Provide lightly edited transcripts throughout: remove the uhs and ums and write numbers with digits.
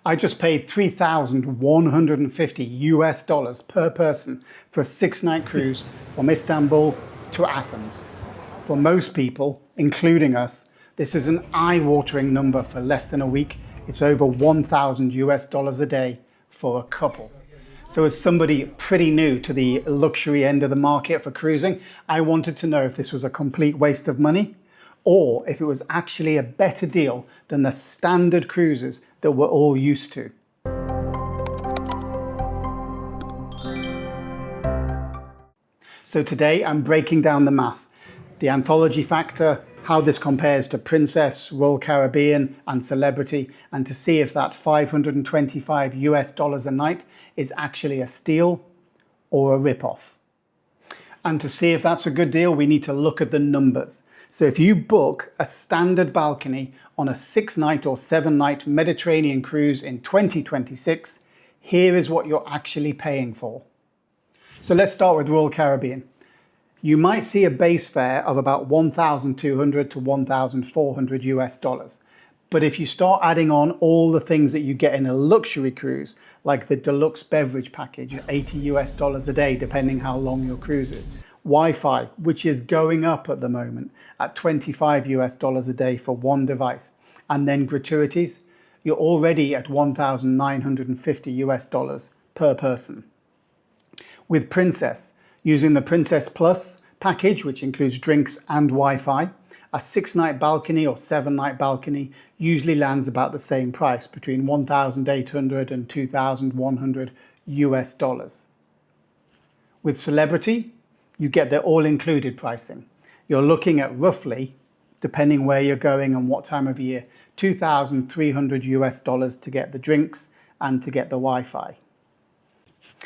I just paid $3,150 per person for a 6-night cruise from Istanbul to Athens. For most people, including us, this is an eye-watering number for less than a week. It's over $1,000 a day for a couple. So as somebody pretty new to the luxury end of the market for cruising, I wanted to know if this was a complete waste of money or if it was actually a better deal than the standard cruises that we're all used to. So today I'm breaking down the math, the Anthology factor, how this compares to Princess, Royal Caribbean and Celebrity, and to see if that $525 a night is actually a steal or a rip-off. And to see if that's a good deal, we need to look at the numbers. So if you book a standard balcony on a 6-night or 7-night Mediterranean cruise in 2026, here is what you're actually paying for. So let's start with Royal Caribbean. You might see a base fare of about $1,200 to $1,400. But if you start adding on all the things that you get in a luxury cruise, like the deluxe beverage package, $80 a day, depending how long your cruise is. Wi-Fi, which is going up at the moment at $25 a day for one device. And then gratuities, you're already at $1,950 per person. With Princess, using the Princess Plus package, which includes drinks and Wi-Fi, a 6-night balcony or 7-night balcony usually lands about the same price, between $1,800 and $2,100. With Celebrity, you get the all-included pricing. You're looking at roughly, depending where you're going and what time of year, $2,300 to get the drinks and to get the Wi-Fi.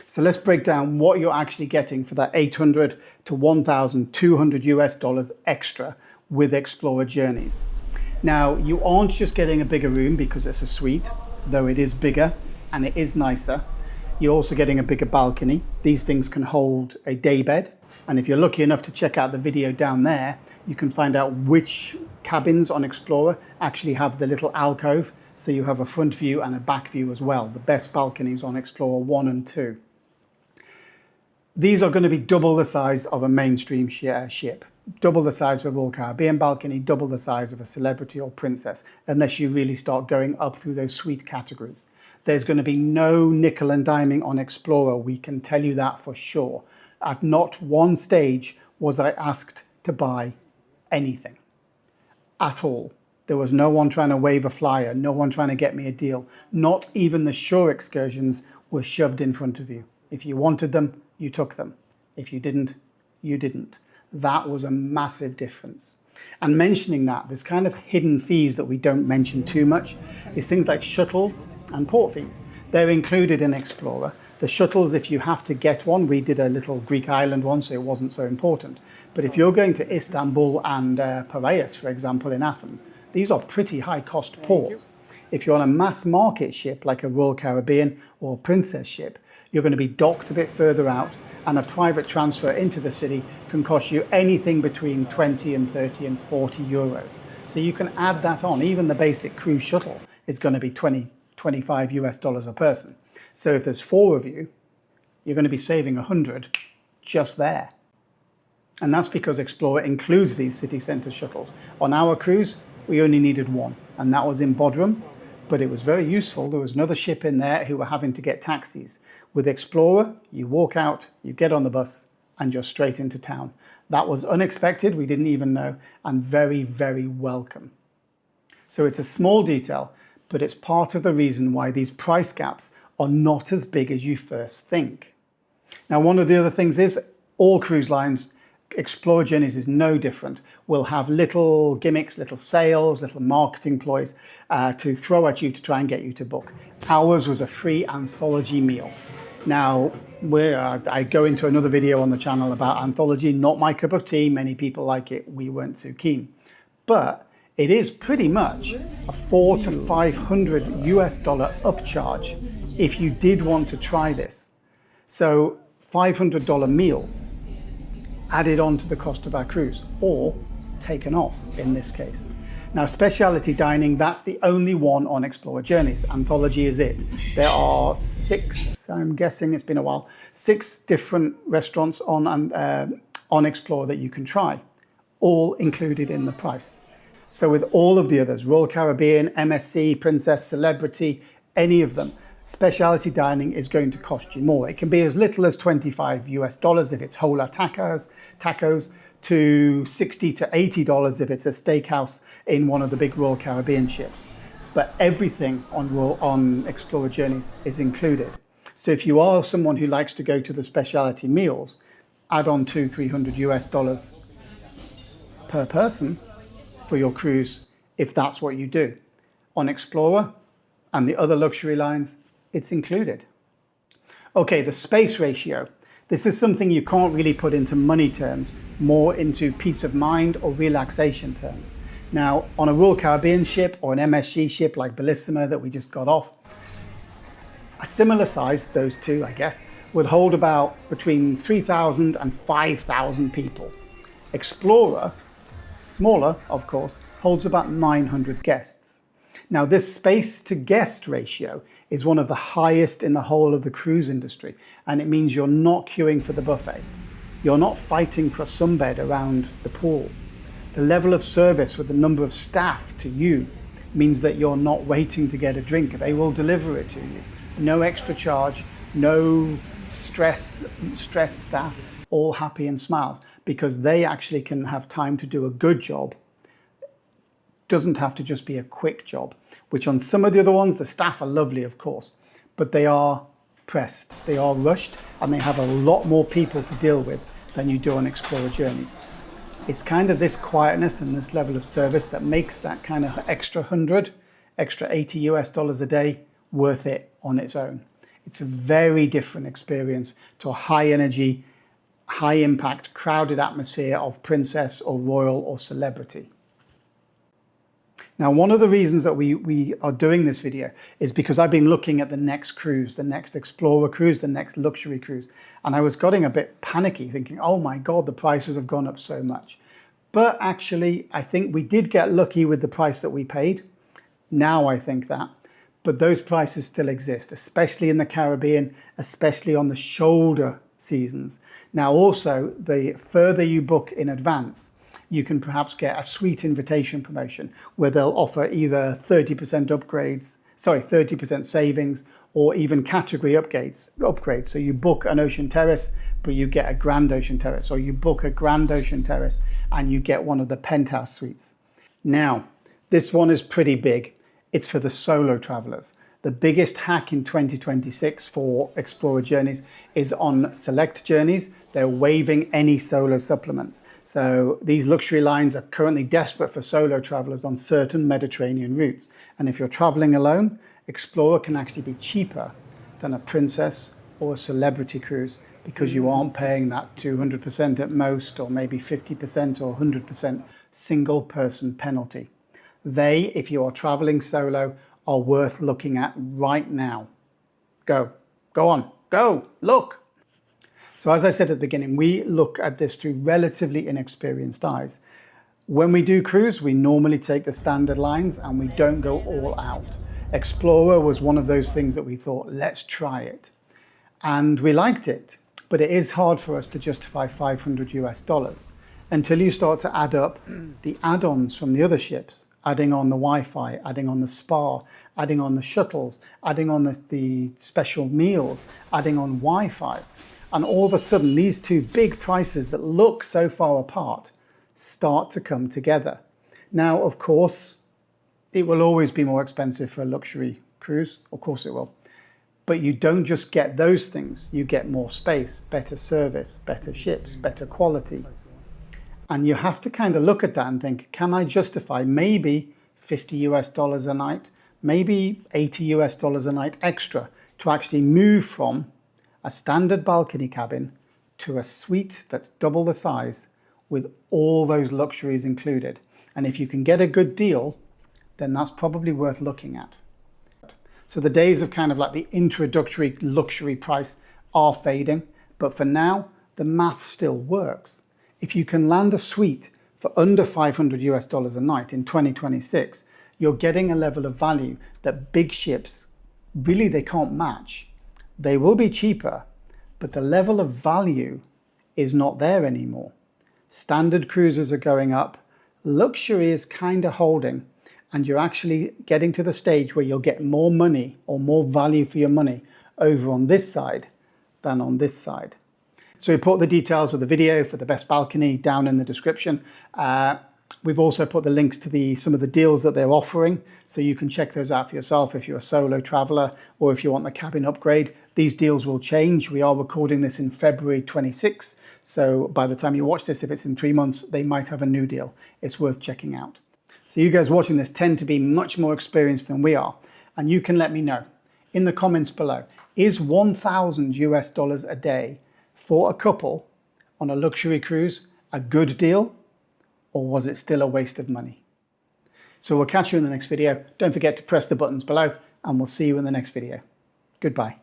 So let's break down what you're actually getting for that $800 to $1,200 extra with Explora Journeys. Now, you aren't just getting a bigger room because it's a suite, though it is bigger and it is nicer. You're also getting a bigger balcony. These things can hold a day bed. And if you're lucky enough to check out the video down there, you can find out which cabins on Explora actually have the little alcove. So you have a front view and a back view as well. The best balconies on Explora 1 and 2. These are going to be double the size of a mainstream ship. Double the size of a Royal Caribbean balcony, double the size of a Celebrity or Princess, unless you really start going up through those suite categories. There's going to be no nickel and diming on Explora, we can tell you that for sure. At not one stage was I asked to buy anything at all. There was no one trying to wave a flyer, no one trying to get me a deal. Not even the shore excursions were shoved in front of you. If you wanted them, you took them. If you didn't, you didn't. That was a massive difference. And mentioning that, there's kind of hidden fees that we don't mention too much, is things like shuttles and port fees. They're included in Explora. The shuttles, if you have to get one, we did a little Greek island one, so it wasn't so important. But if you're going to Istanbul and Piraeus, for example, in Athens, these are pretty high cost ports. If you're on a mass market ship like a Royal Caribbean or a Princess ship, you're going to be docked a bit further out, and a private transfer into the city can cost you anything between 20 and 30 and 40 euros. So you can add that on. Even the basic cruise shuttle is going to be $25 a person. So if there's 4 of you, you're going to be saving 100 just there. And that's because Explora includes these city centre shuttles. On our cruise, we only needed 1, and that was in Bodrum, but it was very useful. There was another ship in there who were having to get taxis. With Explora, you walk out, you get on the bus, and you're straight into town. That was unexpected, we didn't even know, and very, very welcome. So it's a small detail, but it's part of the reason why these price gaps are not as big as you first think. Now, one of the other things is all cruise lines, Explora Journeys is no different. We'll have little gimmicks, little sales, little marketing ploys to throw at you to try and get you to book. Ours was a free Anthology meal. Now, I go into another video on the channel about Anthology, not my cup of tea. Many people like it. We weren't too keen. But it is pretty much a $400 to $500 upcharge if you did want to try this. So $500 meal added on to the cost of our cruise, or taken off in this case. Now, specialty dining, that's the only one on Explora Journeys. Anthology is it. There are 6, I'm guessing it's been a while, 6 different restaurants on Explora that you can try, all included in the price. So with all of the others, Royal Caribbean, MSC, Princess, Celebrity, any of them, specialty dining is going to cost you more. It can be as little as $25 if it's whole tacos, to $60 to $80 if it's a steakhouse in one of the big Royal Caribbean ships. But everything on Explora Journeys is included. So if you are someone who likes to go to the specialty meals, add on $200-300 per person for your cruise if that's what you do. On Explora and the other luxury lines, it's included. Okay, the space ratio. This is something you can't really put into money terms, more into peace of mind or relaxation terms. Now, on a Royal Caribbean ship or an MSC ship like Bellissima that we just got off, a similar size, those two, I guess, would hold about between 3,000 and 5,000 people. Explora, smaller, of course, holds about 900 guests. Now, this space to guest ratio is one of the highest in the whole of the cruise industry, and it means you're not queuing for the buffet. You're not fighting for a sunbed around the pool. The level of service with the number of staff to you means that you're not waiting to get a drink. They will deliver it to you. No extra charge, no stress staff, all happy and smiles, because they actually can have time to do a good job. Doesn't have to just be a quick job, which on some of the other ones, the staff are lovely, of course, but they are pressed, they are rushed, and they have a lot more people to deal with than you do on Explora Journeys. It's kind of this quietness and this level of service that makes that kind of extra $100, extra $80 a day worth it on its own. It's a very different experience to a high energy, high impact, crowded atmosphere of Princess or Royal or Celebrity. Now, one of the reasons that we are doing this video is because I've been looking at the next cruise, the next Explora cruise, the next luxury cruise, and I was getting a bit panicky thinking, oh my God, the prices have gone up so much. But actually, I think we did get lucky with the price that we paid. Now I think that, but those prices still exist, especially in the Caribbean, especially on the shoulder seasons. Now also, the further you book in advance, you can perhaps get a sweet invitation promotion where they'll offer either 30% savings, or even category upgrades. So you book an Ocean Terrace, but you get a Grand Ocean Terrace, or you book a Grand Ocean Terrace and you get one of the penthouse suites. Now, this one is pretty big. It's for the solo travelers. The biggest hack in 2026 for Explora Journeys is on select journeys. They're waiving any solo supplements. So these luxury lines are currently desperate for solo travelers on certain Mediterranean routes. And if you're traveling alone, Explora can actually be cheaper than a Princess or a Celebrity cruise because you aren't paying that 200% at most, or maybe 50% or 100% single person penalty. They, if you are traveling solo, are worth looking at right now. Go on, go, look. So as I said at the beginning, we look at this through relatively inexperienced eyes. When we do cruise, we normally take the standard lines and we don't go all out. Explora was one of those things that we thought, let's try it. And we liked it, but it is hard for us to justify $500 until you start to add up the add-ons from the other ships, adding on the Wi-Fi, adding on the spa, adding on the shuttles, adding on the special meals, adding on Wi-Fi. And all of a sudden, these two big prices that look so far apart start to come together. Now, of course, it will always be more expensive for a luxury cruise. Of course it will. But you don't just get those things. You get more space, better service, better ships, better quality. And you have to kind of look at that and think, can I justify maybe $50 a night, maybe $80 a night extra to actually move from a standard balcony cabin to a suite that's double the size with all those luxuries included. And if you can get a good deal, then that's probably worth looking at. So the days of kind of like the introductory luxury price are fading, but for now, the math still works. If you can land a suite for under 500 US dollars a night in 2026, you're getting a level of value that big ships, really they can't match. They will be cheaper, but the level of value is not there anymore. Standard cruisers are going up, luxury is kind of holding, and you're actually getting to the stage where you'll get more money or more value for your money over on this side than on this side. So we put the details of the video for the best balcony down in the description. We've also put the links to some of the deals that they're offering, so you can check those out for yourself if you're a solo traveler or if you want the cabin upgrade. These deals will change. We are recording this in February 26, so by the time you watch this, if it's in 3 months, they might have a new deal. It's worth checking out. So you guys watching this tend to be much more experienced than we are, and you can let me know in the comments below, is 1,000 US dollars a day for a couple on a luxury cruise a good deal, or was it still a waste of money? So we'll catch you in the next video. Don't forget to press the buttons below, and we'll see you in the next video. Goodbye.